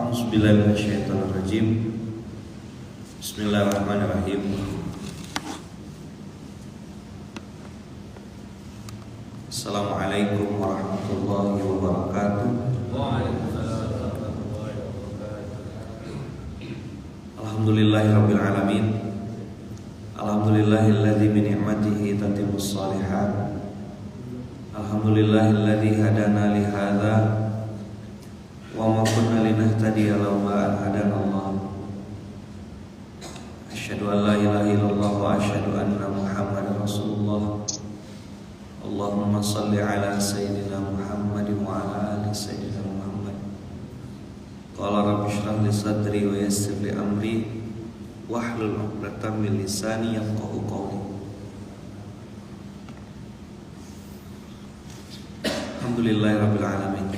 A'udzubillahi minasyaitonirrajim. Bismillahirrahmanirrahim. Assalamualaikum warahmatullahi wabarakatuh. Alhamdulillahirabbil alamin. Alhamdulillahilladzi bi ni'matihi tatimmus shalihat. Alhamdulillahilladzi hadana li hadza wa ma kunna linahtadiya laula an hadanallah. Asyhadu an la ilaha illallah wa asyhadu anna Muhammadar Rasulullah. Allahumma shalli ala sayyidina Muhammadin wa ala ali sayyidina Muhammad. Qala rabbi shrah li sadri wa yassir li amri wahlul 'uqdatam min lisani yafqahu qawli. Alhamdulillahirabbil alamin.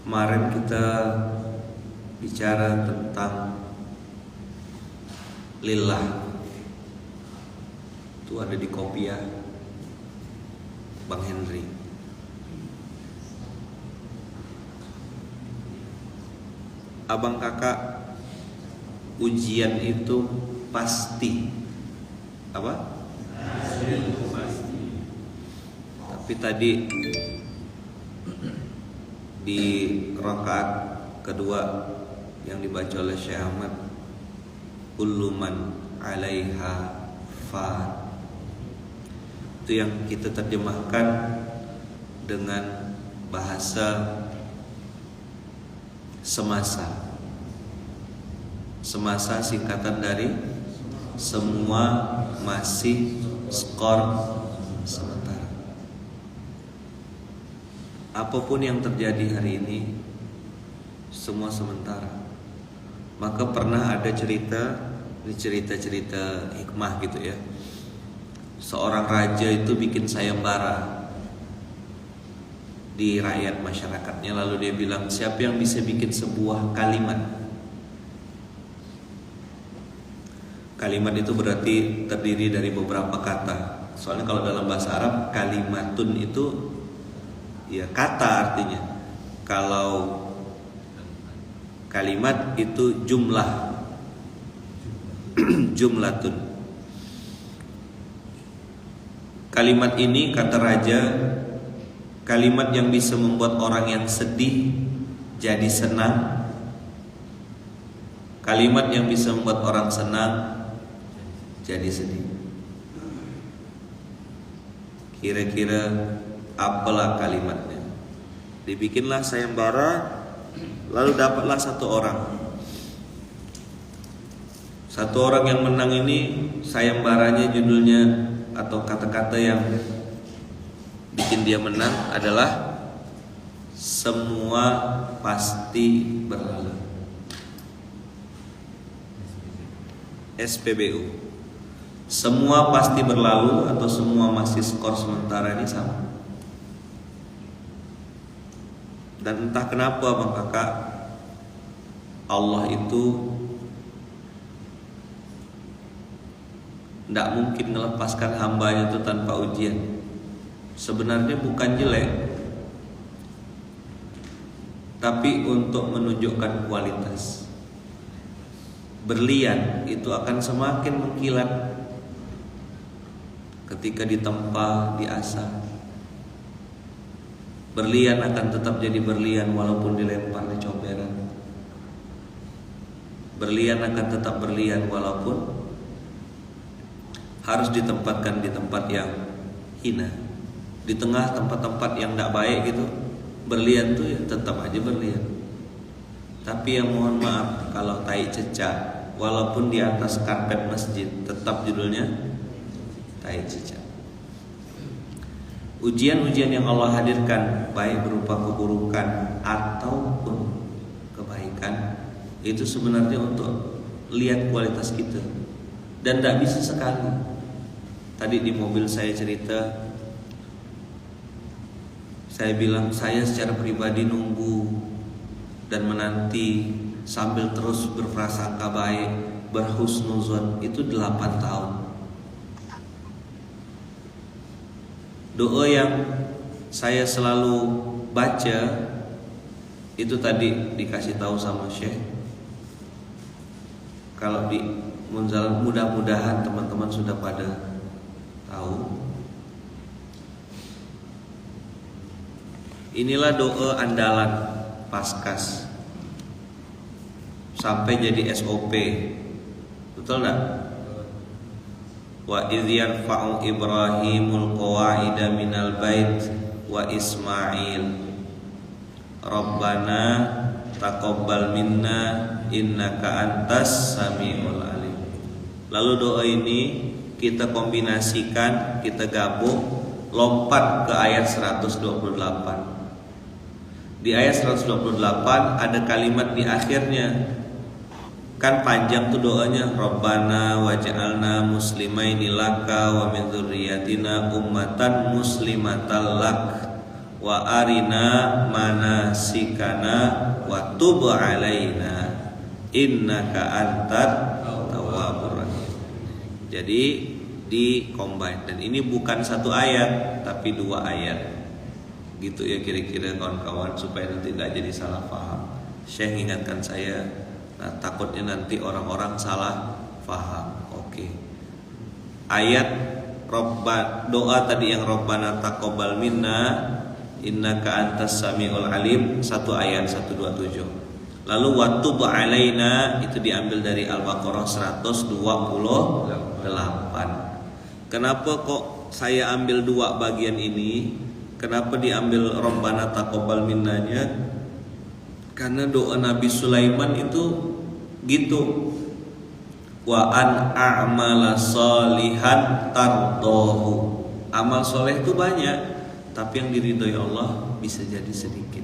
Kemarin kita bicara tentang lillah. Itu ada di kopiah Bang Henry. Abang kakak, ujian itu pasti apa? Pasti. Tapi tadi di rakaat kedua yang dibaca oleh Syekh Ahmad, kullu man 'alaiha fan, itu yang kita terjemahkan dengan bahasa semasa. Semasa singkatan dari semua masih skor sementara. Apapun yang terjadi hari ini, semua sementara. Maka pernah ada cerita, ini cerita-cerita hikmah gitu ya. Seorang raja itu bikin sayembara di rakyat masyarakatnya. Lalu dia bilang, siapa yang bisa bikin sebuah kalimat. Kalimat itu berarti terdiri dari beberapa kata. Soalnya kalau dalam bahasa Arab, kalimatun itu ya kata artinya. Kalau kalimat itu jumlah. Jumlatun. Kalimat ini, kata raja, kalimat yang bisa membuat orang yang sedih jadi senang. Kalimat yang bisa membuat orang senang jadi sedih. Kira-kira apalah kalimatnya? Dibikinlah sayembara, lalu dapatlah satu orang. Satu orang yang menang ini, sayembaranya judulnya atau kata-kata yang bikin dia menang adalah semua pasti berlalu. SPBU. Semua pasti berlalu atau semua masih skor sementara ini sama. Dan entah kenapa Bang Kakak, Allah itu tidak mungkin melepaskan hambanya itu tanpa ujian. Sebenarnya bukan jelek, tapi untuk menunjukkan kualitas. Berlian itu akan semakin mengkilat ketika ditempa, diasah. Berlian akan tetap jadi berlian walaupun dilempar di comberan. Berlian akan tetap berlian walaupun harus ditempatkan di tempat yang hina, di tengah tempat-tempat yang tidak baik gitu. Berlian tuh ya tetap aja berlian. Tapi yang mohon maaf, kalau tai cecak walaupun di atas karpet masjid tetap judulnya tai cecak. Ujian-ujian yang Allah hadirkan, baik berupa keburukan ataupun kebaikan, itu sebenarnya untuk lihat kualitas kita. Dan tidak bisa sekali. Tadi di mobil saya cerita, saya bilang saya secara pribadi nunggu dan menanti sambil terus berprasangka baik, berhusnuzon itu 8 tahun. Doa yang saya selalu baca itu tadi dikasih tahu sama Syekh. Kalau di Munzal, mudah-mudahan teman-teman sudah pada tahu. Inilah doa andalan Paskas sampai jadi SOP. Betul enggak? Wa idh yarfa'u Ibrahimul qawa'ida minal bait wa Ismail Rabbana taqabbal minna innaka antas samiul alim. Lalu doa ini kita kombinasikan, kita gabung, lompat ke ayat 128. Di ayat 128 ada kalimat di akhirnya. Kan panjang tuh doanya, Rabbana waj'alna muslimaini laka wa min dzurriyyatina ummatan muslimatan lak wa arina manasikana wa tub alaina innaka antat tawwabur rahim. Jadi di combine, dan ini bukan satu ayat tapi dua ayat. Gitu ya kira-kira kawan-kawan, supaya nanti tidak jadi salah paham. Syekh ingatkan saya, nah takutnya nanti orang-orang salah paham. Oke. Ayat doa tadi yang Rabbana taqabbal minna innaka antas samiul alim, satu ayat 127. Lalu watub alaina itu diambil dari Al-Baqarah 128. Kenapa kok saya ambil dua bagian ini? Kenapa diambil Rabbana taqabbal minnanya? Karena doa Nabi Sulaiman itu gitu. Wa an a'mala salihan tardahu. Amal soleh itu banyak, tapi yang diridhoi Allah bisa jadi sedikit.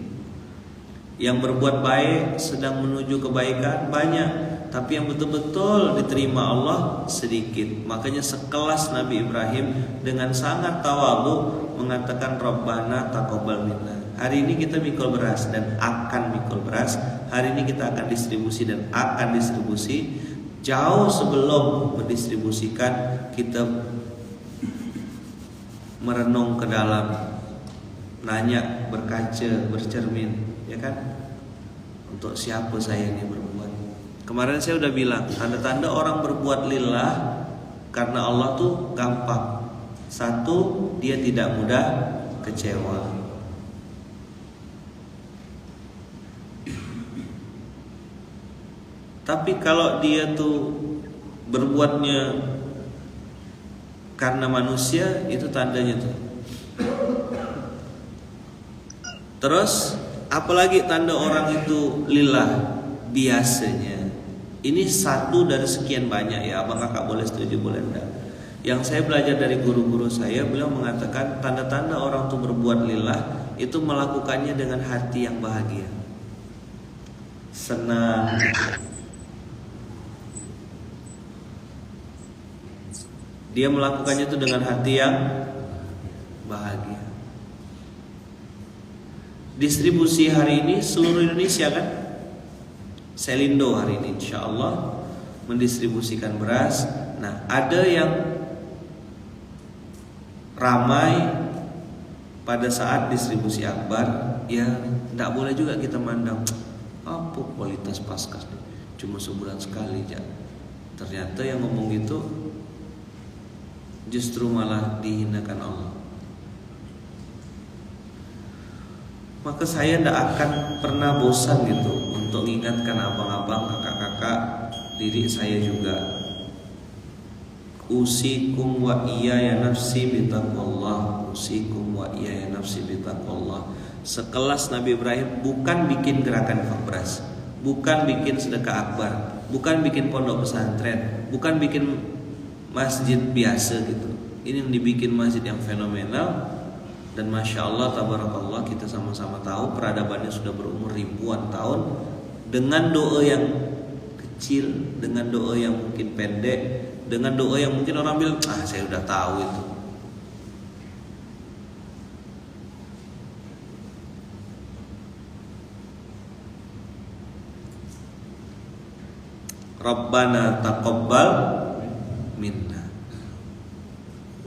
Yang berbuat baik sedang menuju kebaikan banyak, tapi yang betul-betul diterima Allah sedikit. Makanya sekelas Nabi Ibrahim dengan sangat tawadhu mengatakan Rabbana taqabbal minna. Hari ini kita mikul beras dan akan mikul beras. Hari ini kita akan distribusi dan akan distribusi. Jauh sebelum mendistribusikan, kita merenung ke dalam, nanya, berkaca, bercermin, ya kan? Untuk siapa saya ini berbuat? Kemarin saya udah bilang, tanda-tanda orang berbuat lillah karena Allah tuh gampang. Satu, dia tidak mudah kecewa. Tapi kalau dia tuh berbuatnya karena manusia, itu tandanya tuh. Terus apalagi tanda orang itu lillah? Biasanya ini satu dari sekian banyak ya. Abang kakak boleh setuju boleh enggak? Yang saya belajar dari guru-guru saya, beliau mengatakan tanda-tanda orang itu berbuat lillah itu melakukannya dengan hati yang bahagia, senang. Dia melakukannya itu dengan hati yang bahagia. Distribusi hari ini seluruh Indonesia kan? Selindo hari ini insya Allah mendistribusikan beras. Nah ada yang ramai pada saat distribusi akbar, ya tidak boleh juga kita mandang apa kualitas Paskas cuma sebulan sekali ya. Ternyata yang ngomong gitu justru malah dihinakan Allah. Maka saya tidak akan pernah bosan gitu untuk mengingatkan abang-abang, kakak-kakak, diri saya juga. Usikum wa iyaya nafsi bitaqwallah. Usikum wa iyaya nafsi bitaqwallah. Sekelas Nabi Ibrahim bukan bikin gerakan infak beras, bukan bikin sedekah akbar, bukan bikin pondok pesantren, bukan bikin masjid biasa gitu. Ini yang dibikin masjid yang fenomenal. Dan Masya Allah, tabarakallah, kita sama-sama tahu peradabannya sudah berumur ribuan tahun. Dengan doa yang kecil, dengan doa yang mungkin pendek, dengan doa yang mungkin orang bilang, saya udah tahu itu. Rabbana taqabbal minna.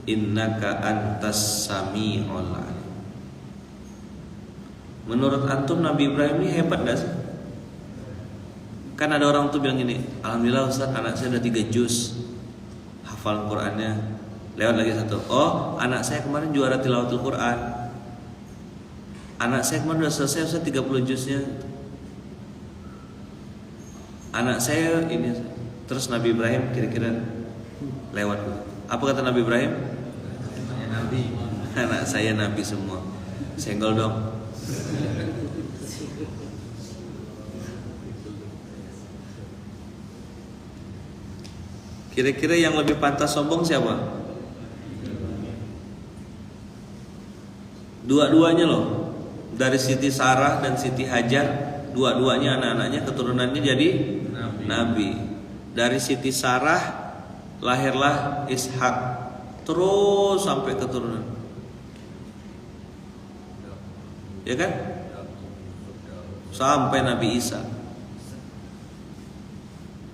innaka antas sami'ul alim. Menurut antum Nabi Ibrahim ini hebat gak sih? Kan ada orang tuh bilang gini, alhamdulillah Ustaz, anak saya udah 3 juz hafal Qur'annya. Lewat lagi 1, oh anak saya kemarin juara tilawatul Qur'an, anak saya kemarin udah selesai Ustaz 30 juznya, anak saya ini. Terus Nabi Ibrahim kira-kira lewat. Apa kata Nabi Ibrahim? Nabi. Anak saya Nabi semua. Senggol dong. Kira-kira yang lebih pantas sombong siapa? Dua-duanya loh. Dari Siti Sarah dan Siti Hajar, dua-duanya anak-anaknya keturunannya jadi Nabi. Dari Siti Sarah lahirlah Ishak, terus sampai keturunan. Ya kan? Sampai Nabi Isa.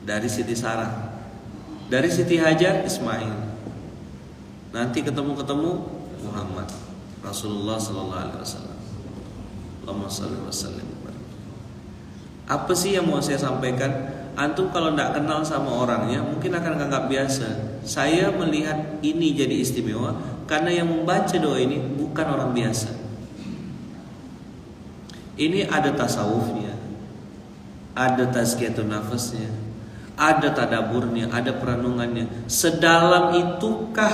Dari Siti Sarah. Dari Siti Hajar Ismail. Nanti ketemu Muhammad Rasulullah sallallahu alaihi wasallam. Allahumma shalli wa sallim. Apa sih yang mau saya sampaikan? Antum kalau tidak kenal sama orangnya mungkin akan anggap biasa. Saya melihat ini jadi istimewa karena yang membaca doa ini bukan orang biasa. Ini ada tasawufnya, ada tazkiyatun nafasnya, ada tadaburnya, ada perenungannya. Sedalam itukah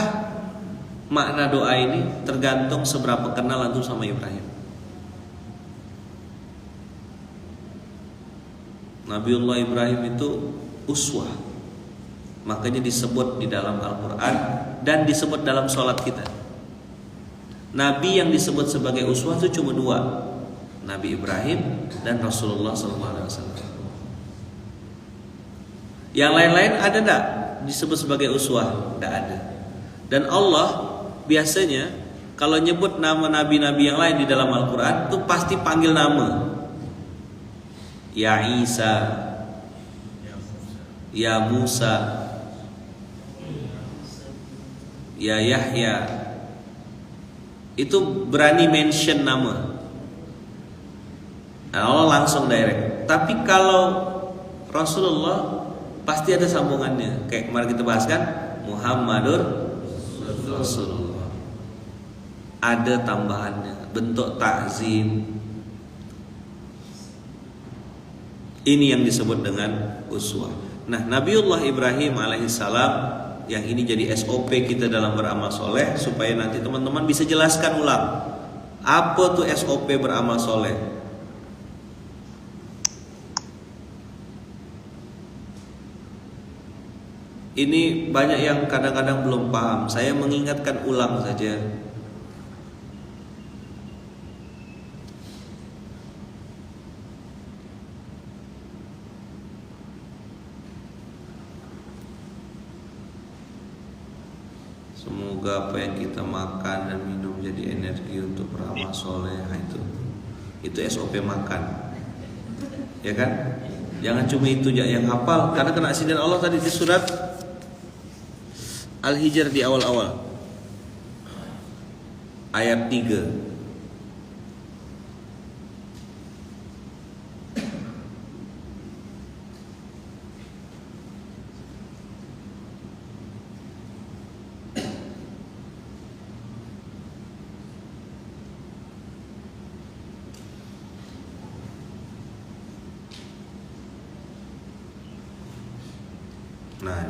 makna doa ini? Tergantung seberapa kenal antum sama Ibrahim. Nabiullah Ibrahim itu uswah, makanya disebut di dalam Al-Quran dan disebut dalam sholat kita. Nabi yang disebut sebagai uswah itu cuma 2, Nabi Ibrahim dan Rasulullah SAW. Yang lain-lain ada enggak disebut sebagai uswah? Enggak ada. Dan Allah biasanya kalau nyebut nama nabi-nabi yang lain di dalam Al-Quran itu pasti panggil nama. Ya Isa, Ya Musa, Ya Yahya. Itu berani mention nama. Nah, Allah langsung direct. Tapi kalau Rasulullah pasti ada sambungannya. Kayak kemarin kita bahas kan, Muhammadur Rasulullah. Ada tambahannya, bentuk takzim. Ini yang disebut dengan uswah. Nah, Nabiullah Ibrahim alaihissalam yang ini jadi SOP kita dalam beramal soleh, supaya nanti teman-teman bisa jelaskan ulang apa tuh SOP beramal soleh. Ini banyak yang kadang-kadang belum paham. Saya mengingatkan ulang saja. Semoga apa yang kita makan dan minum jadi energi untuk beramal soleh. Itu SOP makan, ya kan? Jangan cuma itu yang hafal, karena kena sindir Allah tadi di surat Al-Hijr di awal-awal ayat 3. Nah,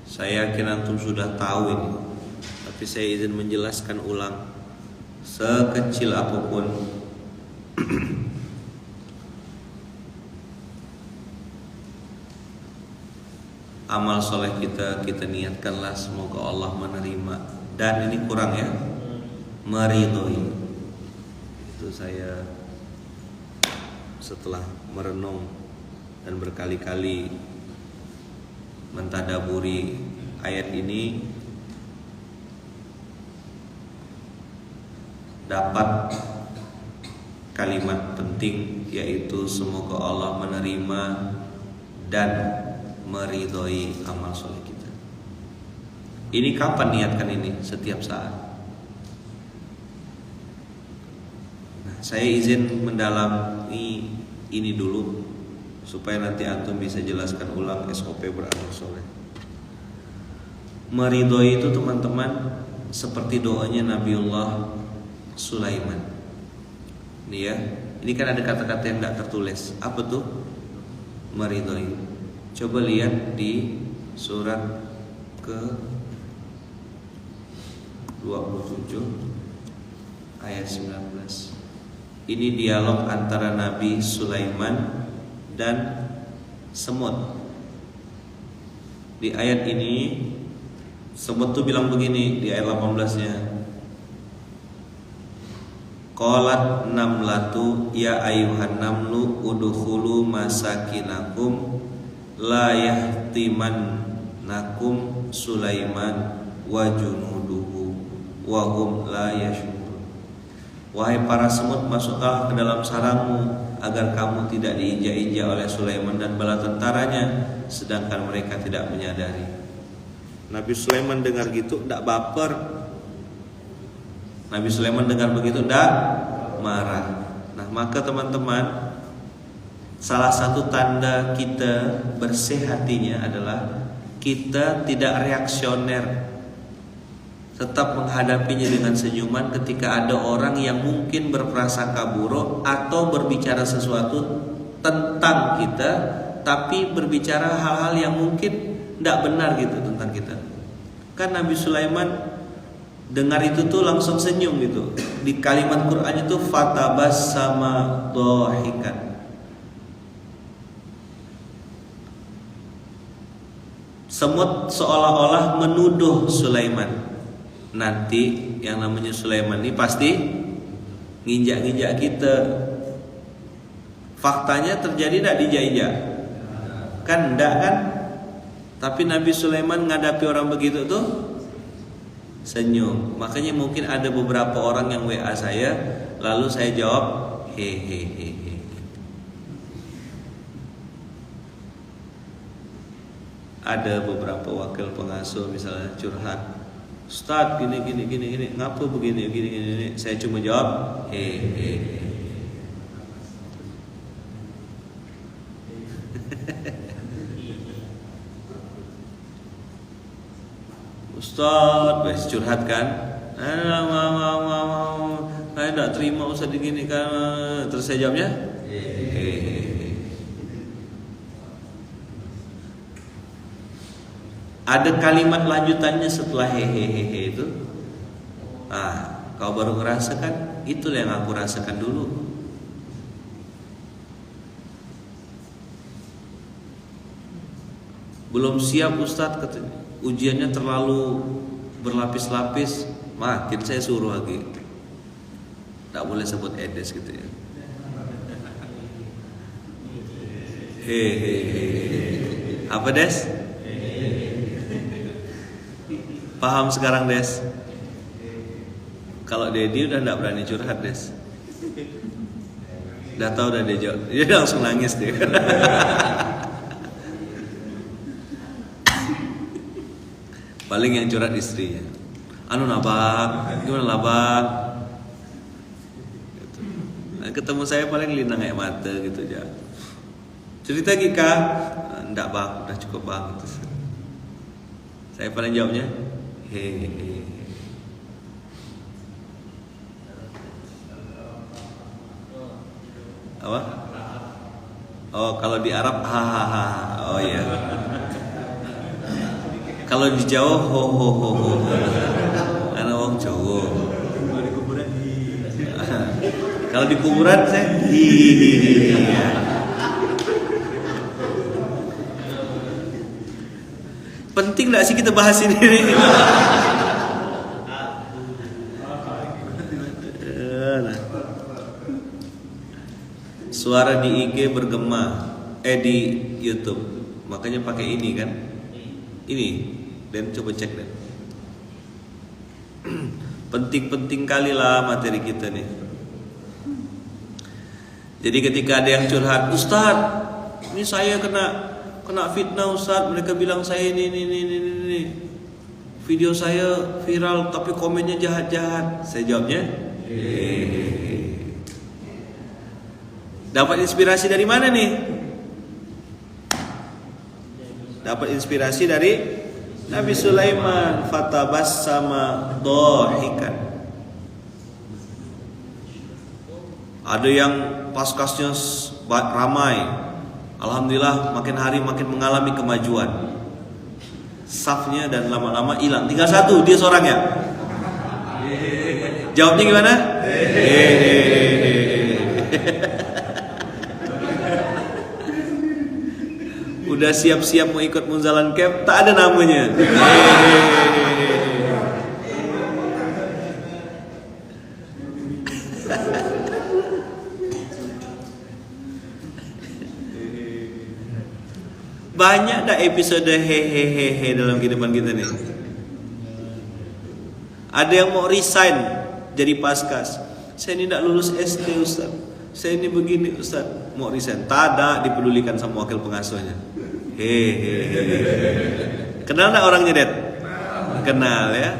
saya yakin antum sudah tahu ini, tapi saya izin menjelaskan ulang sekecil apapun. Amal soleh kita niatkanlah semoga Allah menerima. Dan ini kurang ya, meridhoi. Itu saya setelah merenung dan berkali-kali mentadaburi ayat ini, dapat kalimat penting, yaitu semoga Allah menerima dan meridhoi amal soleh kita. Ini kapan niatkan ini? Setiap saat. Nah, saya izin mendalami ini dulu supaya nanti antum bisa jelaskan ulang SOP beramal soleh. Meridhoi itu teman-teman seperti doanya Nabiullah Sulaiman. Ini ya, ini kan ada kata-kata yang tidak tertulis. Apa tuh? Meridhoi. Coba lihat di surat ke 27 ayat 19. Ini dialog antara Nabi Sulaiman dan semut. Di ayat ini semut tuh bilang begini di ayat 18-nya. Qalat namlatu ya ayyuhan namlu udkhulu masakinakum la yahtimannakum Sulaiman wa junuduhu wa hum la yashurun. Wahai para semut, masuklah ke dalam sarangmu agar kamu tidak diinjak-injak oleh Sulaiman dan bala tentaranya sedangkan mereka tidak menyadari. Nabi Sulaiman dengar gitu tidak baper. Nabi Sulaiman dengar begitu tidak marah. Nah, maka teman-teman, salah satu tanda kita bersih hatinya adalah kita tidak reaksioner, tetap menghadapinya dengan senyuman ketika ada orang yang mungkin berprasangka buruk atau berbicara sesuatu tentang kita, tapi berbicara hal-hal yang mungkin tidak benar gitu tentang kita. Kan Nabi Sulaiman dengar itu tuh langsung senyum gitu. Di kalimat Quran itu fatabassama dhahikan. Semut seolah-olah menuduh Sulaiman. Nanti yang namanya Sulaiman ini pasti nginjak-nginjak kita. Faktanya terjadi tidak dijak-injak? Kan enggak kan? Tapi Nabi Sulaiman ngadapi orang begitu tuh senyum. Makanya mungkin ada beberapa orang yang WA saya, lalu saya jawab hehehe. Ada beberapa wakil pengasuh misalnya curhat, Ustaz gini, ngapa begini, gini. Saya cuma jawab hehehe. Ustaz, wes curhat kan? Saya tidak terima Ustaz begini kan. Terus saya jawabnya hehehe. Ada kalimat lanjutannya setelah hehehe itu. Kau baru ngerasakan, itulah yang aku rasakan dulu. Belum siap Ustadz katanya, ujiannya terlalu berlapis-lapis. Makin saya suruh lagi, tak boleh sebut edes gitu ya. Hehehe. Apa Des? Paham sekarang Des? Kalau Dedi udah gak berani curhat Des. Udah tahu udah dia langsung nangis deh. Paling yang curhat istrinya. Anu nabak, gimana labak? Gitu. Nah, ketemu saya paling linang air mata gitu aja. Cerita Gika, enggak bang, udah cukup bang. Gitu. Saya paling jawabnya hehehe. Apa? Oh, kalau di Arab hahaha. Oh iya. Kalau di Jawa ho ho ho ho. Ana wong Jawa. Kalau di kuburan saya hihihi. Penting gak sih kita bahas ini? Suara di IG bergema, di YouTube. Makanya pakai ini kan? Ini, dan coba cek dan. Penting-penting kali lah materi kita nih. Jadi ketika ada yang curhat, Ustaz, ini saya kena kena fitnah Ustaz, mereka bilang saya ini. Video saya viral tapi komennya jahat-jahat. Saya jawabnya, dapat inspirasi dari mana nih? Dapat inspirasi dari Nabi Sulaiman, fatabassama dhahikan. Ada yang paskasnya ramai. Alhamdulillah makin hari makin mengalami kemajuan. Safnya dan lama-lama hilang. Tinggal satu, dia seorang ya. Jawabnya gimana? Udah siap-siap mau ikut Munzalan Camp, tak ada namanya. Banyak dah episode hehehe dalam kehidupan kita nih. Ada yang mau resign jadi paskas. Saya ini tidak lulus SD Ustaz. Saya ini begini Ustaz. Mau resign. Tak dipedulikan sama wakil pengasuhnya. Hehehe. Kenal tak orangnya, Det? Kenal ya.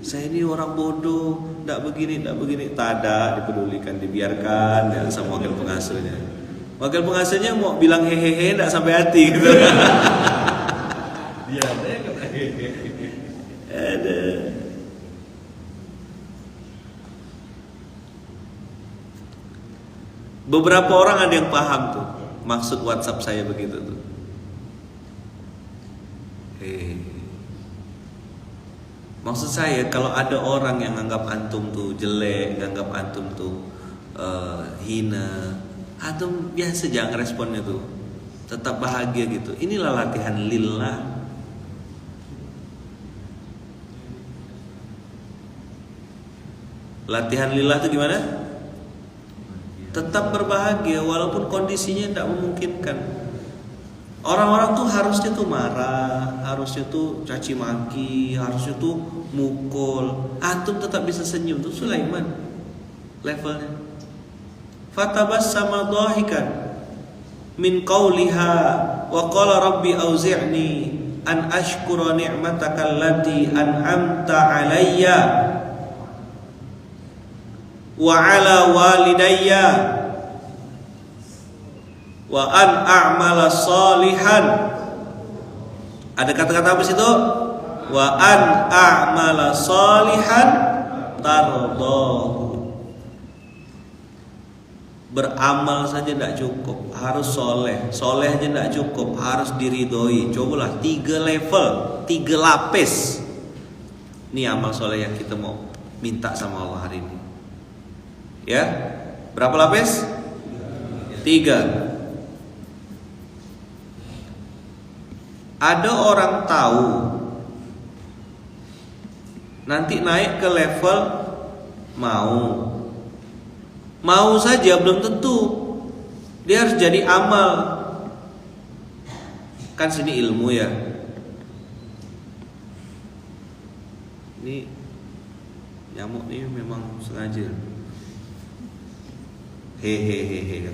Saya ini orang bodoh, tidak begini. Tak ada dipedulikan, dibiarkan ya, sama wakil pengasuhnya. Wakil pengasuhnya mau bilang hehehe, tidak sampai hati gitu. Dia kata hehehe. Ada. Beberapa orang ada yang paham tuh maksud WhatsApp saya begitu tuh. Maksud saya kalau ada orang yang anggap antum tuh jelek, anggap antum tuh hina, antum biasa jangan responnya tuh, tetap bahagia gitu. Inilah latihan lillah. Latihan lillah itu gimana? Tetap berbahagia walaupun kondisinya tidak memungkinkan. Orang-orang tuh harusnya tuh marah, harusnya tuh caci maki, harusnya tuh mukul. Antum tetap bisa senyum tuh Sulaiman levelnya. Fatabassama dhahikan min qawliha wa qala rabbi auzi'ni an ashkura ni'mataka allati an'amta 'alayya wa 'ala walidayya wa an a'mala salihan. Ada kata-kata apa situ? Wa an a'mala salihan tardahu. Beramal saja tidak cukup, harus soleh. Soleh aja tidak cukup, harus diridhoi. Cobalah 3 level, 3 lapis. Ini amal soleh yang kita mau minta sama Allah hari ini. Ya, berapa lapis? 3. Ada orang tahu nanti naik ke level mau saja belum tentu dia harus jadi amal. Kan sini ilmu ya. Ini nyamuk ini memang sengaja. Hehehe.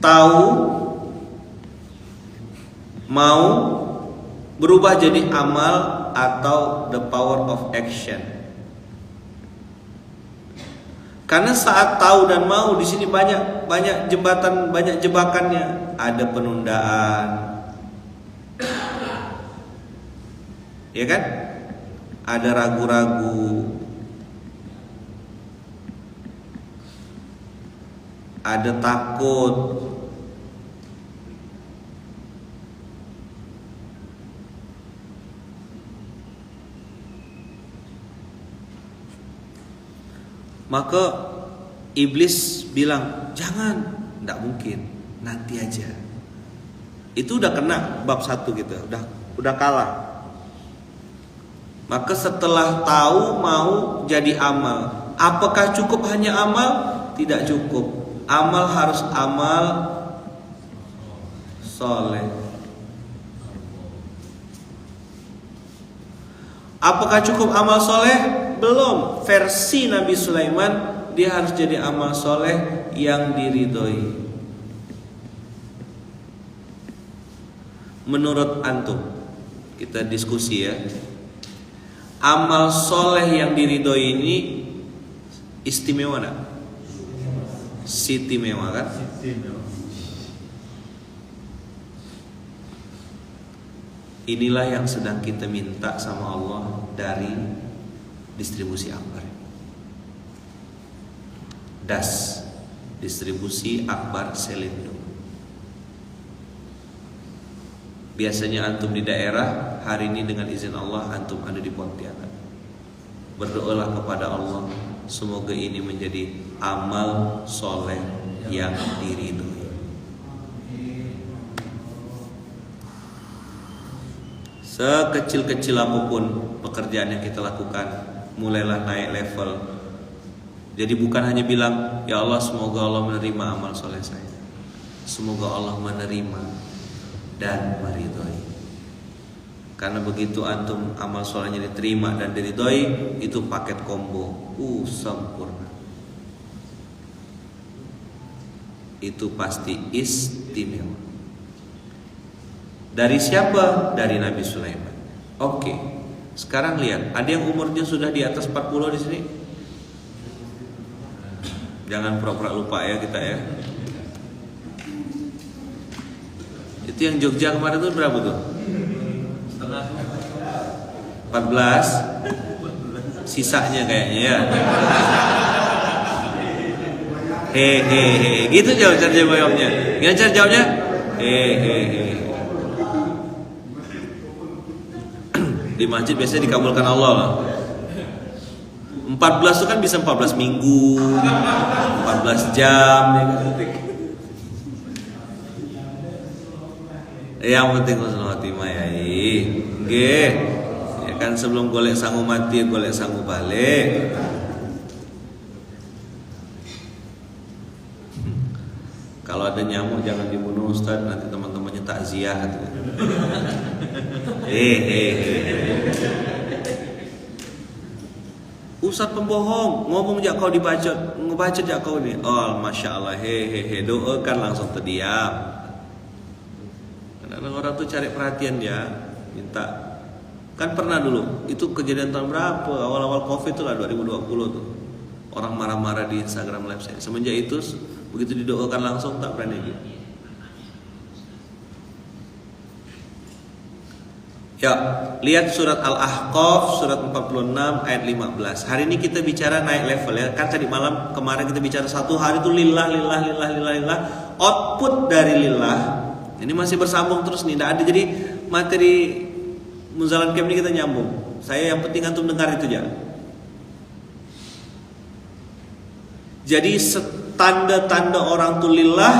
Tahu, mau, berubah jadi amal atau the power of action. Karena saat tahu dan mau di sini banyak jembatan, banyak jebakannya. Ada penundaan, ya kan? Ada ragu-ragu, ada takut. Maka iblis bilang, jangan, tidak mungkin, nanti aja. Itu udah kena bab 1 gitu, udah kalah. Maka setelah tahu mau jadi amal. Apakah cukup hanya amal? Tidak cukup. Amal harus amal soleh. Apakah cukup amal soleh? belum. Versi Nabi Sulaiman, dia harus jadi amal soleh yang diridhoi. Menurut antum, kita diskusi ya, amal soleh yang diridhoi ini istimewa enggak? Istimewa kan? Inilah yang sedang kita minta sama Allah dari distribusi akbar. DAS, distribusi akbar Selindo. Biasanya antum di daerah, hari ini dengan izin Allah antum ada di Pontianak. Berdoalah kepada Allah, semoga ini menjadi amal soleh yang diridhoi. Sekecil-kecil apapun pekerjaan yang kita lakukan, mulailah naik level. Jadi bukan hanya bilang, ya Allah semoga Allah menerima amal soleh saya, semoga Allah menerima dan meridhoi. Karena begitu antum amal solehnya diterima dan diridhoi, itu paket combo, sempurna. Itu pasti istimewa. Dari siapa? Dari Nabi Sulaiman. Oke. Sekarang lihat, ada yang umurnya sudah di atas 40 di sini? Jangan pura-pura lupa ya kita ya. Itu yang Jogja kemarin tuh berapa tuh? 14. Sisanya kayaknya ya. Hehehe. Gitu jawabnya. Gimana cara jawabnya? Hehehe. Di masjid biasanya dikabulkan Allah. 14 itu kan bisa 14 minggu, 14 jam ya kan? Yang penting husnul khotimah ya. Nggih. Ya kan sebelum golek sangu mati, golek sangu balik. Kalau ada nyamuk jangan dibunuh Ustaz, nanti teman-temannya takziah gitu. Ustaz pembohong, ngomong jak kau dibacot, ngebacot jak kau nih. Oh, masya Allah, doakan langsung terdiam. Kadang orang tuh cari perhatian dia, minta. Kan pernah dulu, itu kejadian tahun berapa? Awal-awal Covid tuh lah 2020 tuh. Orang marah-marah di Instagram live saya. Semenjak itu, begitu didoakan langsung tak berani gitu. Ya, lihat surat Al-Ahqaf surat 46 ayat 15. Hari ini kita bicara naik level ya. Kan tadi malam kemarin kita bicara satu hari itu lillah. Output dari lillah. Ini masih bersambung terus nih. Tidak ada jadi materi Munzalan Camp ini kita nyambung. Saya yang penting antum dengar itu aja. Jadi tanda-tanda orang tu lillah,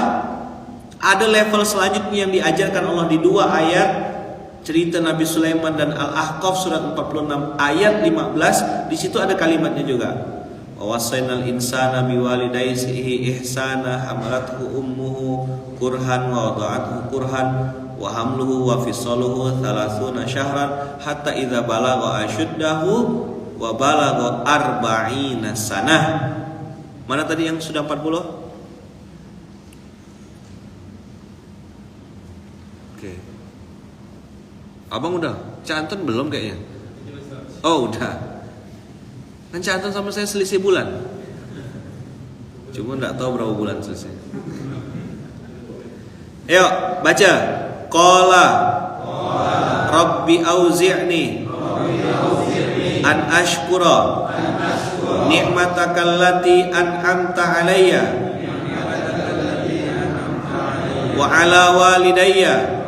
ada level selanjutnya yang diajarkan Allah di dua ayat. Cerita Nabi Sulaiman dan Al-Ahqaf surat 46 ayat 15. Di situ ada kalimatnya juga. Wasainal insana biwalidayhi ihsana hamalathu ummuhu kurhan wa wada'athu kurhan wa hamluhu wa fisaluhu 30 syahran hatta idza balagha asyuddahu wa balagha 40 sanah. Mana tadi yang sudah 40? Abang udah? Cak Anton belum kayaknya. Oh udah. Kan Cak Anton sama saya selisih bulan. Cuma gak tahu berapa bulan selesai. Ayo baca. Qala Rabbi auzi'ni an ashkura ni'matakallati an'amta alayya wa ala walidayya.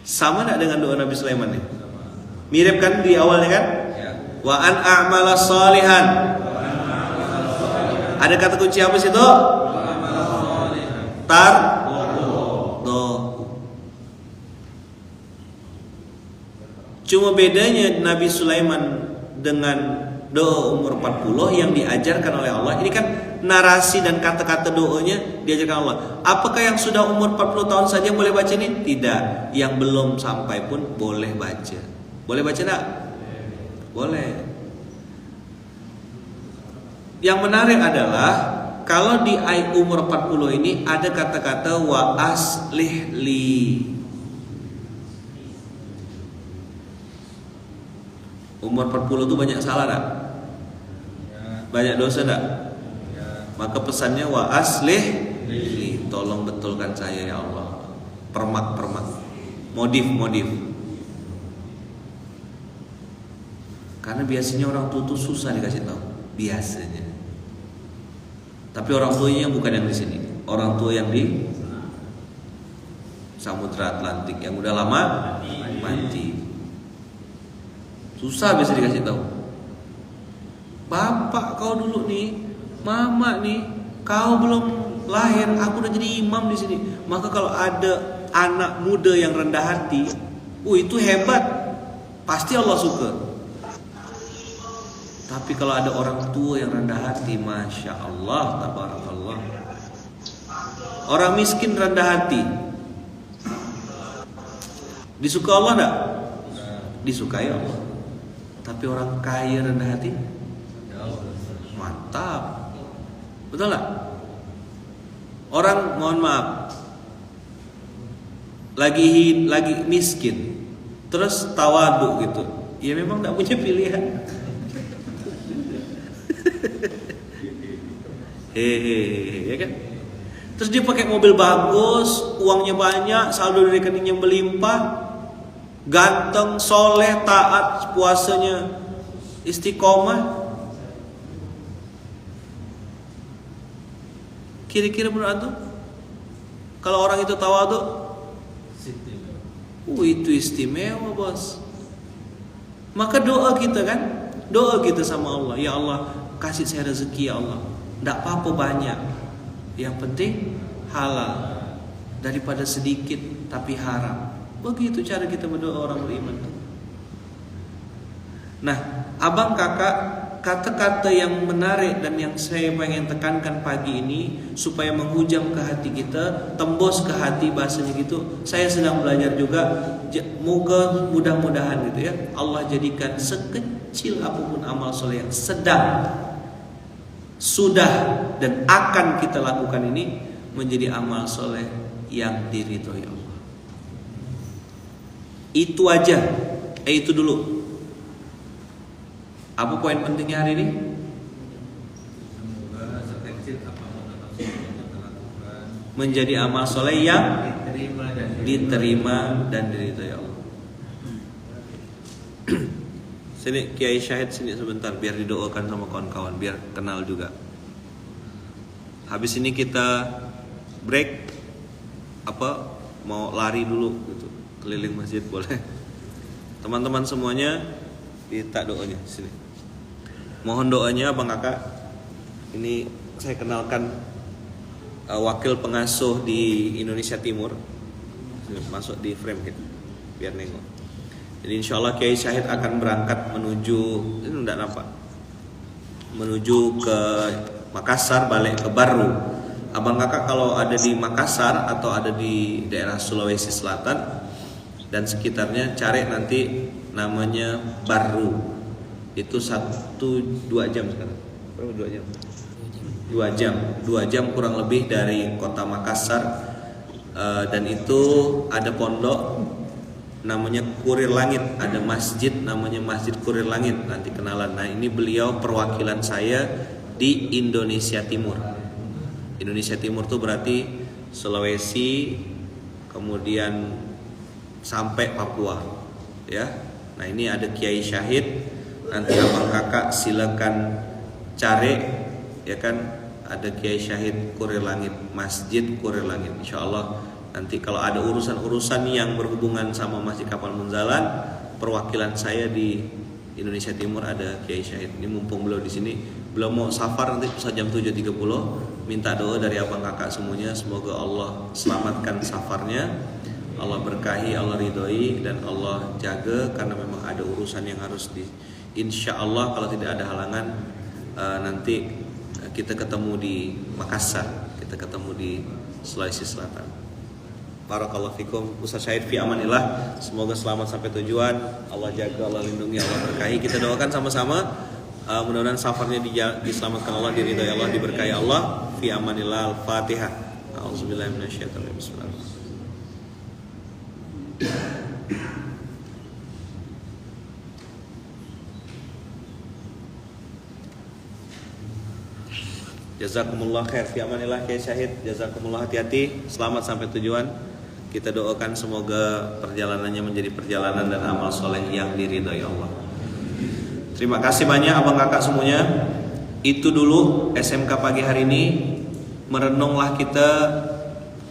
Sama tak dengan doa Nabi Sulaiman nih? Mirip kan di awalnya kan? Wa an a'mala salihan. Ada kata kunci apa situ? Cuma bedanya Nabi Sulaiman dengan doa umur 40 yang diajarkan oleh Allah. Ini kan narasi dan kata-kata doanya diajarkan Allah. Apakah yang sudah umur 40 tahun saja boleh baca ini? Tidak. Yang belum sampai pun boleh baca. Boleh baca tak? Boleh. Yang menarik adalah kalau di ayat umur 40 ini ada kata-kata wa aslih li. Umur 40 itu banyak salah tak? Banyak dosa tak? Maka pesannya wa aslih li, tolong betulkan saya ya Allah. Permak, modif. Karena biasanya orang tua itu susah dikasih tahu, biasanya. Tapi orang tuanya bukan yang di sini, orang tua yang di Samudra Atlantik yang udah lama mati. Susah biasa dikasih tahu. Bapak kau dulu nih, mama nih, kau belum lahir, aku udah jadi imam di sini. Maka kalau ada anak muda yang rendah hati, itu hebat, pasti Allah suka. Tapi kalau ada orang tua yang rendah hati, masya Allah, tabarakallah. Orang miskin rendah hati, disuka Allah enggak? Disukai Allah. Tapi orang kaya rendah hati, mantap, betul nggak? Orang mohon maaf lagi miskin, terus tawaduk gitu, ya memang nggak punya pilihan. Hehehe, ya kan? Terus dia pakai mobil bagus, uangnya banyak, saldo di rekeningnya melimpah. Ganteng, soleh, taat, puasanya istiqomah. Kira-kira menurut antum, kalau orang itu tawadhu, itu istimewa bos. Maka doa kita kan, doa kita sama Allah, ya Allah kasih saya rezeki ya Allah. Tidak apa-apa banyak, yang penting halal, daripada sedikit tapi haram. Begitu cara kita berdoa orang beriman. Nah, abang kakak, kata-kata yang menarik dan yang saya pengen tekankan pagi ini supaya menghujam ke hati kita, tembus ke hati, bahasanya gitu. Saya sedang belajar juga. Moga mudah-mudahan gitu ya, Allah jadikan sekecil apapun amal soleh yang sedang, sudah dan akan kita lakukan ini menjadi amal soleh yang diridhoi Allah. Itu aja, itu dulu. Apa poin pentingnya hari ini? Semoga sekecil apapun amal soleh yang kita lakukan menjadi amal soleh yang diterima dan diridhoi Allah. Sini Kiai Syahid sini sebentar biar didoakan sama kawan-kawan, biar kenal juga. Habis ini kita break, mau lari dulu gitu, keliling masjid boleh. Teman-teman semuanya minta doanya sini. Mohon doanya Bang Kakak. Ini saya kenalkan wakil pengasuh di Indonesia Timur. Masuk di frame gitu, biar nengok. Jadi insya Allah Kiai Syahid akan berangkat menuju, ini enggak nampak, menuju ke Makassar, balik ke Baru. Abang kakak kalau ada di Makassar atau ada di daerah Sulawesi Selatan dan sekitarnya, cari nanti namanya Baru. Itu 1-2 jam sekarang. Berapa 2 jam? 2 jam kurang lebih dari kota Makassar. Dan itu ada pondok namanya Kurir Langit, ada masjid namanya Masjid Kurir Langit, nanti kenalan. Nah ini beliau perwakilan saya di Indonesia Timur. Indonesia Timur itu berarti Sulawesi, kemudian sampai Papua, ya. Nah ini ada Kiai Syahid, nanti abang kakak silakan cari, ya kan. Ada Kiai Syahid Kurir Langit, Masjid Kurir Langit. Insya Allah nanti kalau ada urusan-urusan yang berhubungan sama Masjid Kapal Munzalan, perwakilan saya di Indonesia Timur ada Kiai Syahid. Ini mumpung beliau di sini, beliau mau safar nanti bisa jam 7.30. Minta doa dari abang kakak semuanya, semoga Allah selamatkan safarnya, Allah berkahi, Allah ridhoi, dan Allah jaga, karena memang ada urusan yang harus insya Allah kalau tidak ada halangan nanti kita ketemu di Makassar, kita ketemu di Sulawesi Selatan. Barakallahu fikum. Ustaz Syahid fi amanillah. Semoga selamat sampai tujuan. Allah jaga, Allah lindungi, Allah berkahi. Kita doakan sama-sama. Mudah-mudahan safarnya diselamatkan Allah, diridhai Allah, diberkahi Allah. Fi amanillah. Al-Fatihah. A'udzubillahi minasyaitonir rajim. Bismillahirrahmanirrahim. Jazakumullah khair fi amanillah Kiai Syahid. Jazakumullah, hati-hati. Selamat sampai tujuan. Kita doakan semoga perjalanannya menjadi perjalanan dan amal soleh yang diridhai Allah. Terima kasih banyak abang kakak semuanya. Itu dulu SMK pagi hari ini. Merenunglah kita,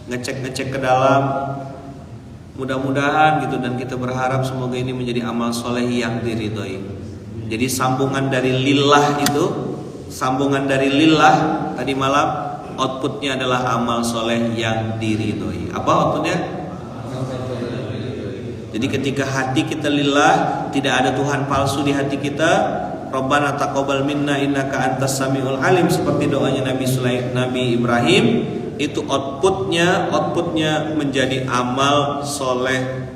ngecek ke dalam. Mudah-mudahan gitu, dan kita berharap semoga ini menjadi amal soleh yang diridhai. Jadi sambungan dari lillah itu, sambungan dari lillah tadi malam, outputnya adalah amal soleh yang diridhoi. Apa outputnya? Jadi ketika hati kita lillah, tidak ada Tuhan palsu di hati kita. Rabbana taqabbal minna innaka antas samiul alim, seperti doanya Nabi Ibrahim. Itu outputnya menjadi amal soleh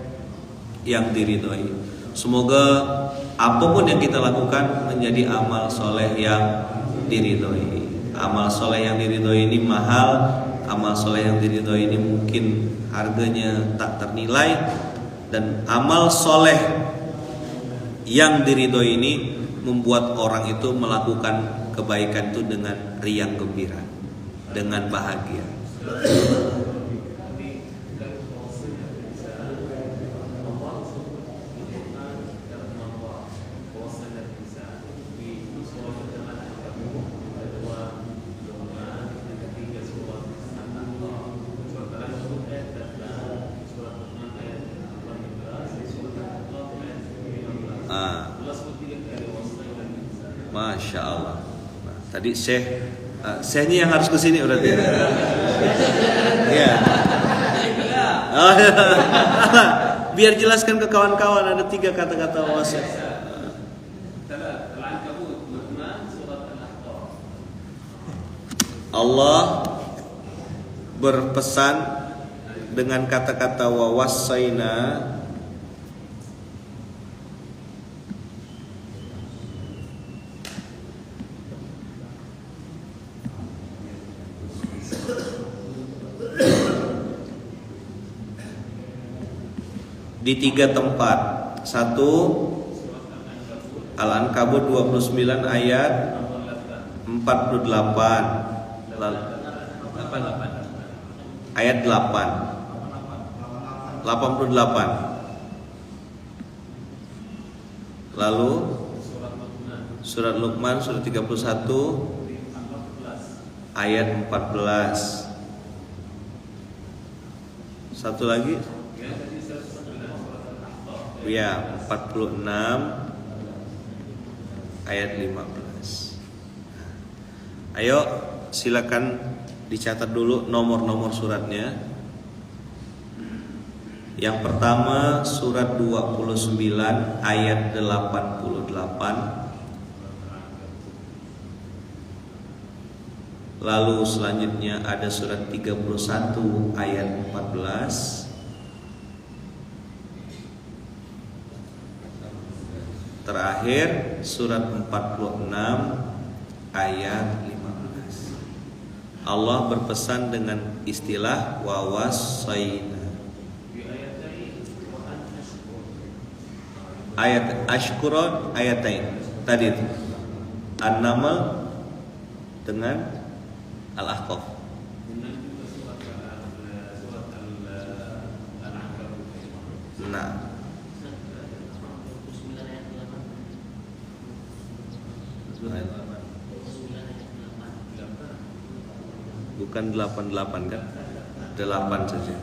yang diridhoi. Semoga apapun yang kita lakukan menjadi amal soleh yang diridhoi. Amal soleh yang diridhoi ini mahal. Amal soleh yang diridhoi ini mungkin harganya tak ternilai. Dan amal soleh yang diridhoi ini membuat orang itu melakukan kebaikan itu dengan riang gembira, dengan bahagia. Masya Allah. Nah, tadi Syekhnya yang harus kesini berarti. Ya. Oh, biar jelaskan ke kawan-kawan, ada 3 kata-kata wawasan. Allah berpesan dengan kata-kata wawasaina. Di 3 tempat. 1 Al-Ankabut 29 ayat 48. Lalu ayat 8. 88. Lalu surat Luqman surat 31 ayat 14. Satu lagi ya 46 ayat 15. Ayo silakan dicatat dulu nomor-nomor suratnya. Yang pertama surat 29 ayat 88. Lalu selanjutnya ada surat 31 ayat 14. Terakhir surat 46 ayat 15. Allah berpesan dengan istilah wawasaina. Ayat Ashkura ayatain tadi itu An-Naml dengan Al-Ahqaf. Nah, bukan 88 kan? 8 saja.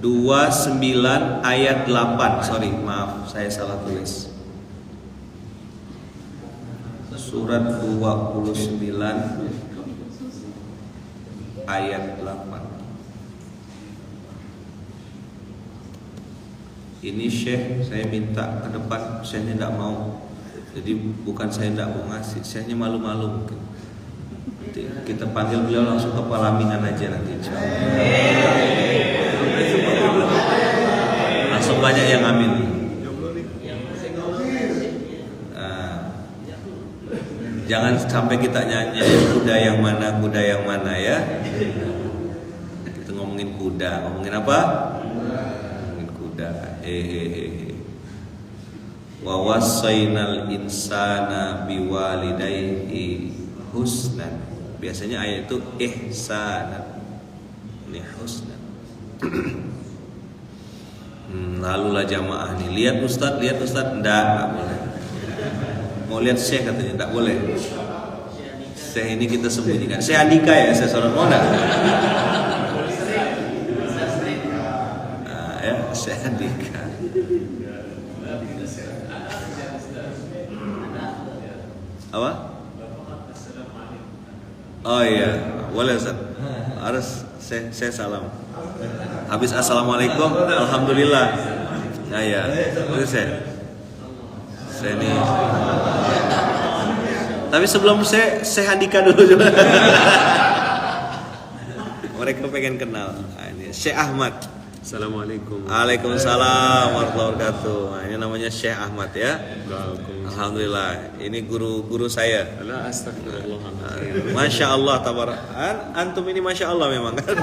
29 ayat 8. Sorry, maaf, saya salah tulis. Surat 29 ayat 8. Ini Syekh saya minta ke depan, Syekhnya tidak mau. Jadi bukan saya tidak mau ngasih, Syekhnya malu-malu mungkin. kita panggil beliau langsung ke pelaminan aja nanti insyaallah. Langsung banyak yang amin. Jangan sampai kita nyanyi kuda yang mana ya. Kita ngomongin kuda, ngomongin apa? Ngomongin kuda. Wa wassaynal insana biwalidayhi husnan. Biasanya ayat itu ihsanan. Ini husnan. Lalulah jamaah nih, lihat Ustadz, enggak boleh. Mau lihat Syekh katanya, enggak boleh. Syekh ini kita sembunyikan. Syekh Andika ya, saya sholat mau enggak? Ya, Syekh Andika. Apa? Oh iya, boleh Ustaz. Harus saya salam. Habis assalamualaikum, alhamdulillah. Nah ya, itu saya ini. Tapi sebelum saya Handika dulu juga. Mereka pengen kenal. Nah, ini Syekh Ahmad. Assalamualaikum. Waalaikumsalam warahmatullahi wabarakatuh. Nah, ini namanya Syekh Ahmad ya. Alhamdulillah. Ini guru saya. Astagfirullah. Masya Allah tabarak. Antum ini masya Allah memang kan.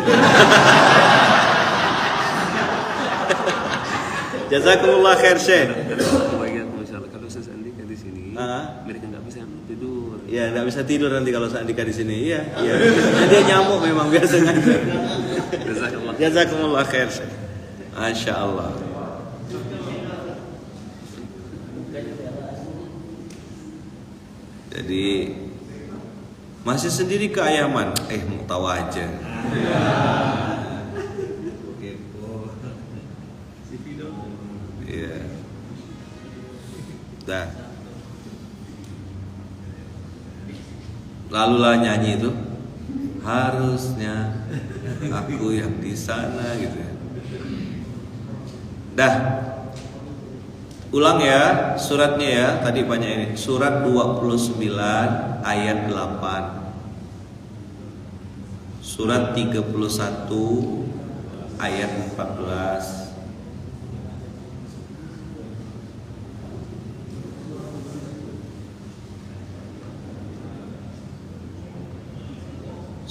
Jazakumullah khair Syekh. Kalau Ustaz Andika di sini, mereka nggak bisa tidur. Ya nggak bisa tidur nanti kalau Ustaz Andika di sini. Iya. Nah, dia nyamuk memang biasanya. Jazakumullah khair Syekh. Masya Allah. Jadi masih sendiri ke Ayaman, mau tahu aja. Iya. Dah. Lalulah nyanyi itu. Harusnya aku yang di sana gitu ya. Dah. Ulang ya suratnya ya. Tadi banyak ini. Surat 29 ayat 8. Surat 31 ayat 14.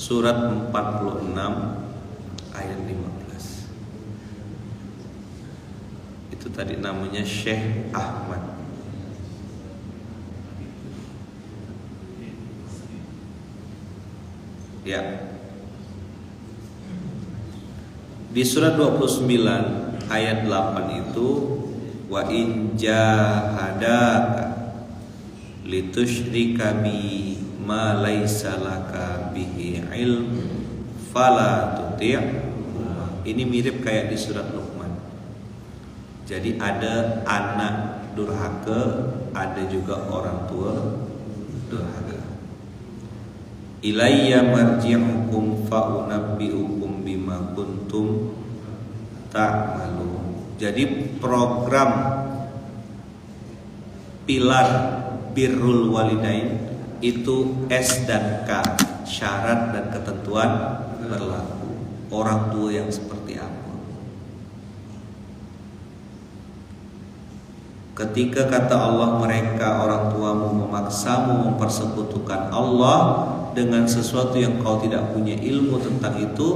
Surat 46 ayat 15. Itu tadi namanya Syekh Ahmad. Ya. Di surat 29 ayat 8 itu wa in jahadaka litusyrika bi ma laisa laka bihi ilm fala tuti'. Ini mirip kayak di surat Luqman. Jadi ada anak durhaka, ada juga orang tua durhaka. Ilayya marji'ukum fa unabbi'ukum bima kuntum ta'malun. Jadi program pilar birrul walidain itu S dan K, syarat dan ketentuan berlaku. Orang tua yang seperti apa? Ketika kata Allah, mereka orang tuamu memaksamu mempersekutukan Allah dengan sesuatu yang kau tidak punya ilmu tentang itu,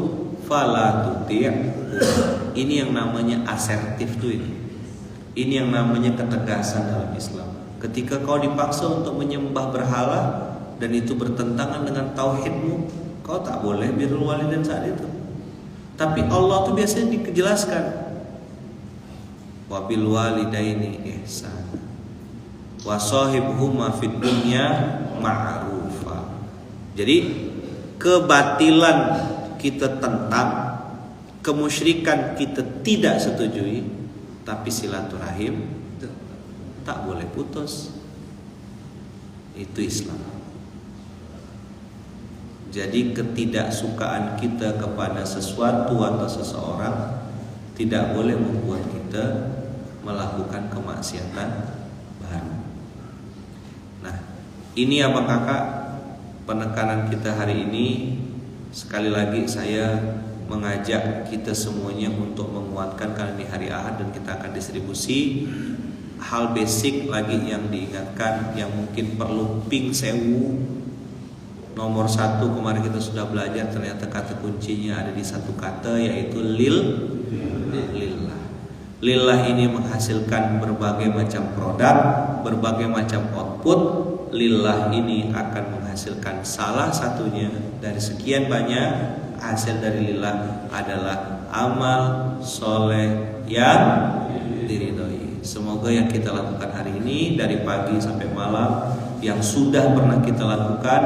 fala tuti'. Ini yang namanya asertif tuh ini. Ini yang namanya ketegasan dalam Islam. Ketika kau dipaksa untuk menyembah berhala dan itu bertentangan dengan tauhidmu, kau tak boleh birrul walidain saat itu. Tapi Allah tuh biasanya dijelaskan wa bil walidaini ihsan wa shahibhuma fid dunya ma'rufa. Jadi kebatilan kita tentang, kemusyrikan kita tidak setujui, tapi silaturahim tak boleh putus. Itu Islam. Jadi ketidaksukaan kita kepada sesuatu atau seseorang tidak boleh membuat kita melakukan kemaksiatan baru. Nah, ini apa kakak? penekanan kita hari ini, sekali lagi saya mengajak kita semuanya untuk menguatkan karena di hari Ahad dan kita akan distribusi. Hal basic lagi yang diingatkan, yang mungkin perlu ping sewu. Nomor 1 kemarin kita sudah belajar, ternyata kata kuncinya ada di satu kata, yaitu lillah. Lillah ini menghasilkan berbagai macam produk, berbagai macam output. Lillah ini akan menghasilkan salah satunya dari sekian banyak hasil dari lillah adalah amal soleh yang diridhoi. Semoga yang kita lakukan hari ini dari pagi sampai malam, yang sudah pernah kita lakukan,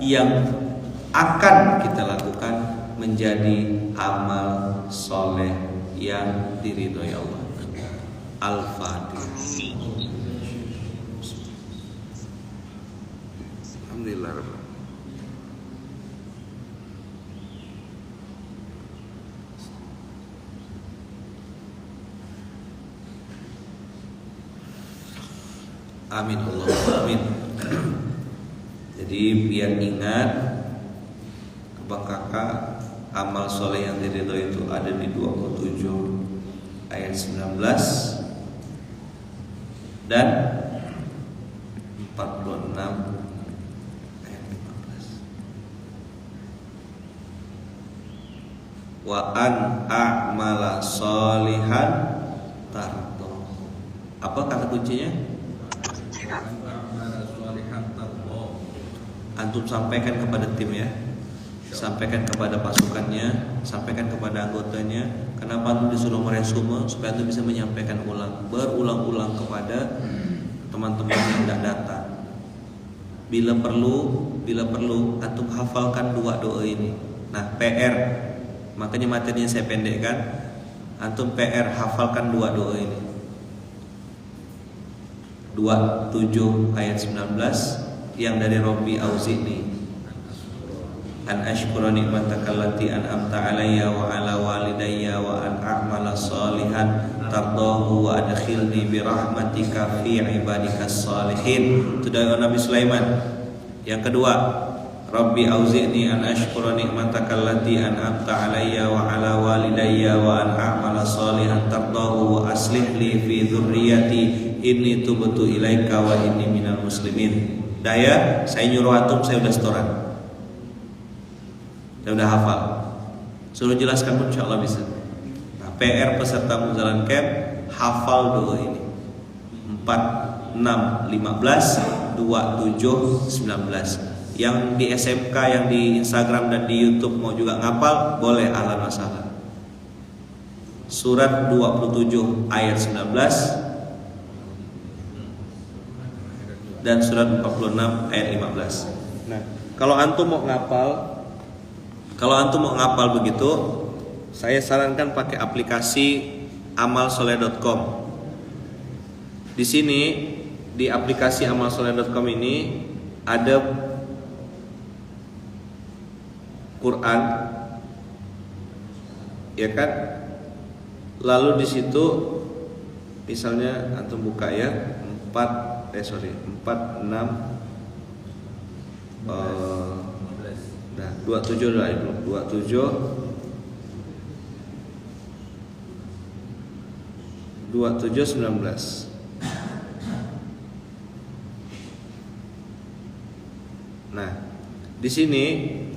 yang akan kita lakukan, menjadi amal soleh yang diridhoi Allah. Al-Fatihah. Alhamdulillah. Amin Allahumma amin. Jadi biar ingat, Bang Kakak, amal soleh yang diridhoi itu ada di 27 ayat 19 dan 46 ayat 15. Wa an a'mala solihan tardo. Apa kata kuncinya? Antum sampaikan kepada tim ya, sampaikan kepada pasukannya, sampaikan kepada anggotanya. Kenapa antum disuruh meresume? Supaya antum bisa menyampaikan berulang-ulang kepada teman-teman yang tidak datang. Bila perlu antum hafalkan 2 doa ini. Nah, PR, makanya materinya saya pendekkan. Antum PR hafalkan 2 doa ini. 27 ayat 19 yang dari Rabbi Auzi'ni an ashkura ni'mataka allati an'amta 'alayya wa 'ala walidayya wa an a'mala shalihan tardahu wa adkhilni bi rahmatika fi ibadikas shalihin. Itu dari Nabi Sulaiman. Yang kedua, Rabbi auzi'ni an ashkura ni'mataka allati an'amta 'alayya wa 'ala walidayya wa an a'mala shalihan tardahu wa aslih li fi dzurriyyati inni tubtu ilaika wa inni minal muslimin. Daya, saya nyuruh antum, saya udah setoran, saya udah hafal. Suruh jelaskan pun insyaallah bisa. Nah, PR peserta Muzalan Camp, hafal doa ini 4, 6, 15, 27, 19. Yang di SMK, yang di Instagram dan di YouTube mau juga ngapal, boleh, ahlan wa sahlan. Surat 27 ayat 19 dan surat 46 ayat 15. Nah, kalau antum mau ngapal begitu, saya sarankan pakai aplikasi amalsoleh.com. Di sini di aplikasi amalsoleh.com ini ada Quran, ya kan? Lalu di situ misalnya antum buka ya 46 nah 27 lah itu 27 19. Nah, di sini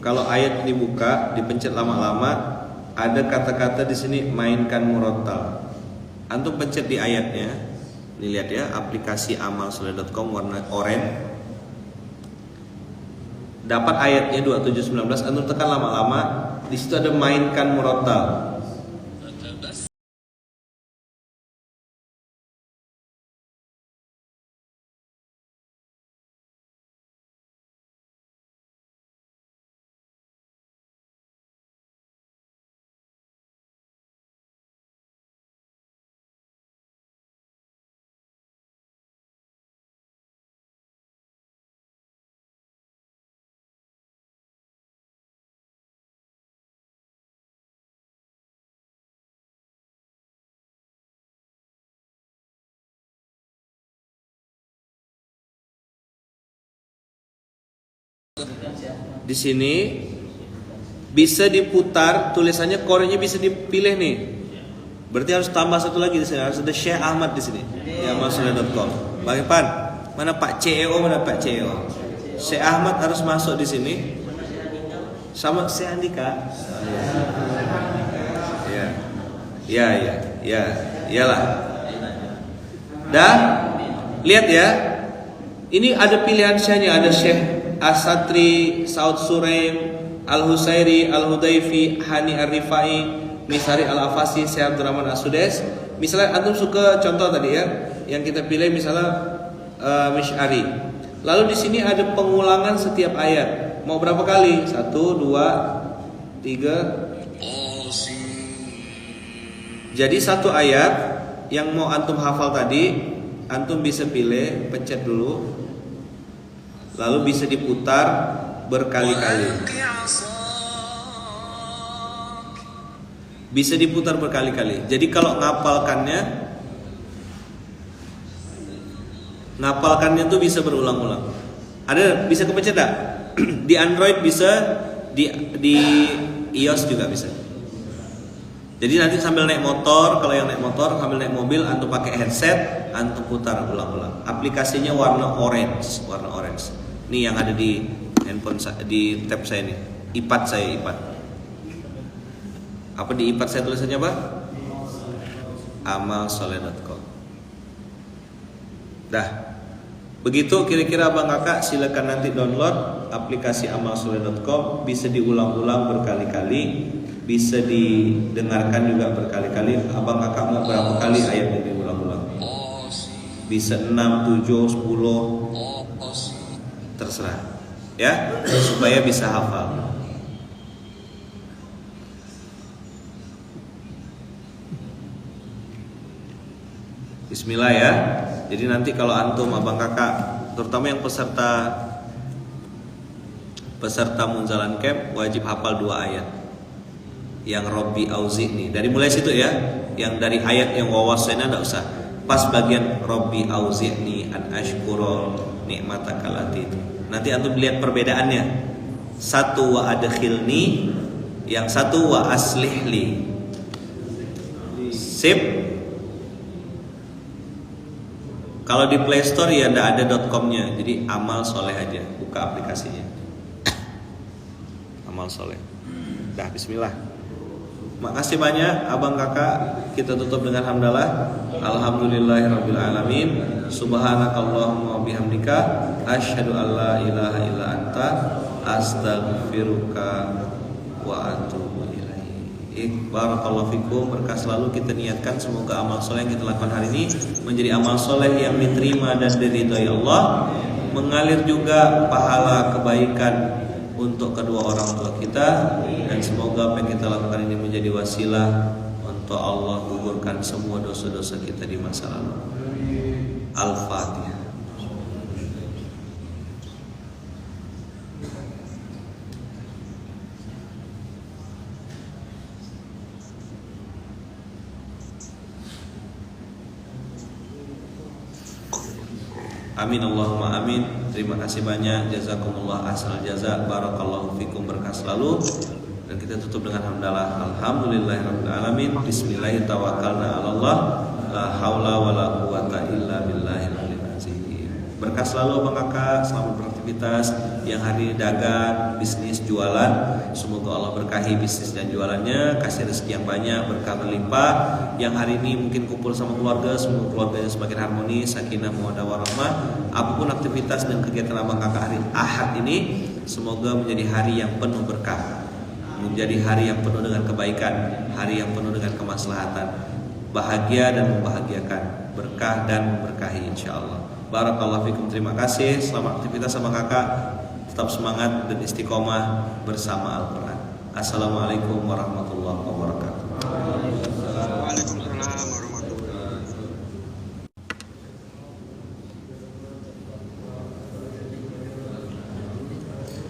kalau ayat dibuka, dipencet lama-lama, ada kata-kata di sini mainkan murattal. Antum pencet di ayatnya. Ini lihat ya, aplikasi amalsoleh.com warna oranye. Dapat ayatnya 2719, antum tekan lama-lama, di situ ada mainkan murattal. Di sini bisa diputar tulisannya, korenya bisa dipilih nih. Berarti harus tambah satu lagi di sini, harus ada Syekh Ahmad di sini. Ya maksudnya.com. Bang Ipan, mana Pak CEO, mana Pak CEO? Syekh Ahmad harus masuk di sini. Sama Syekh Andika. Iyalah. Dah, lihat ya. Ini ada pilihan syekhnya, ada Syekh As-Satri, Saud Suraim, Al-Husairi, Al-Hudaifi, Hani Ar-Rifai, Misari Al-Afasi, Syekh Abdurrahman As-Sudes. Misalnya antum suka contoh tadi ya, yang kita pilih misalnya Mish'ari. Lalu di sini ada pengulangan setiap ayat. Mau berapa kali? 1, 2, 3. Jadi satu ayat yang mau antum hafal tadi, antum bisa pilih, pencet dulu, lalu bisa diputar berkali-kali. Bisa diputar berkali-kali. Jadi kalau ngapalkannya tuh bisa berulang-ulang. Ada bisa kepencet tak? Di Android bisa, di iOS juga bisa. Jadi nanti sambil naik motor, kalau yang naik motor sambil naik mobil, antum pakai headset, antum putar ulang-ulang. Aplikasinya warna orange. Ini yang ada di handphone, di tab saya nih, iPad saya. Apa di iPad saya tulisannya apa? Amalsoleh.com. Dah. Begitu kira-kira abang kakak, silakan nanti download aplikasi amalsoleh.com, bisa diulang-ulang berkali-kali. Bisa didengarkan juga berkali-kali. Abang kakak mau berapa kali ayatnya diulang-ulang? Bisa 6, 7, 10, terserah ya, supaya bisa hafal. Bismillah ya. Jadi nanti kalau antum abang kakak, terutama yang peserta Munzalan Camp, wajib hafal 2 ayat. Yang Robbi Auzi'ni, dari mulai situ ya. Yang dari ayat yang wawasana enggak usah. Pas bagian Robbi Auzi'ni an ashkura nikmataka allati. Nanti antum lihat perbedaannya. Satu wa adkhilni, yang satu wa aslihli. Sip. Kalau di Play Store ya enggak ada .com-nya. Jadi Amal Soleh aja, buka aplikasinya. Amal Soleh. Dah, bismillah. Makasih banyak abang kakak. Kita tutup dengan hamdalah. Alhamdulillahirabbil alamin. Subhanakallahumma wa bihamdika asyhadu an la ilaha illa anta astaghfiruka wa atubu ilaik. Barakallahu fikum. Berkah selalu kita niatkan, semoga amal soleh yang kita lakukan hari ini menjadi amal soleh yang diterima dan diridhai Allah, mengalir juga pahala kebaikan untuk kedua orang tua kita, dan semoga apa yang kita lakukan ini menjadi wasilah untuk Allah gugurkan semua dosa-dosa kita di masa lalu. Al-Fatihah. Amin Allahumma amin. Terima kasih banyak. Jazakumullah ahsanal jaza. Barakallahu fikum. Berkah selalu. Dan kita tutup dengan hamdalah. Alhamdulillahirabbil alamin. Bismillahirrahmanirrahim. Tawakkalna 'alallah. La haula wala quwata illa billahil aliyil azim. Berkah selalu Bang Kakak. Selamat beraktivitas. Yang hari ini dagang, bisnis, jualan. Semoga Allah berkahi bisnis dan jualannya, kasih rezeki yang banyak, berkah berlimpah. Yang hari ini mungkin kumpul sama keluarga, semoga keluarganya semakin harmonis, sakinah, mawaddah warahmah. Apapun aktivitas dan kegiatan Abang Kakak hari Ahad ini, semoga menjadi hari yang penuh berkah, menjadi hari yang penuh dengan kebaikan, hari yang penuh dengan kemaslahatan, bahagia dan membahagiakan, berkah dan memberkahi insyaallah. Barakallahu fikum. Terima kasih. Selamat aktivitas sama kakak. Tetap semangat dan istiqomah bersama Al-Quran. Assalamualaikum warahmatullahi wabarakatuh.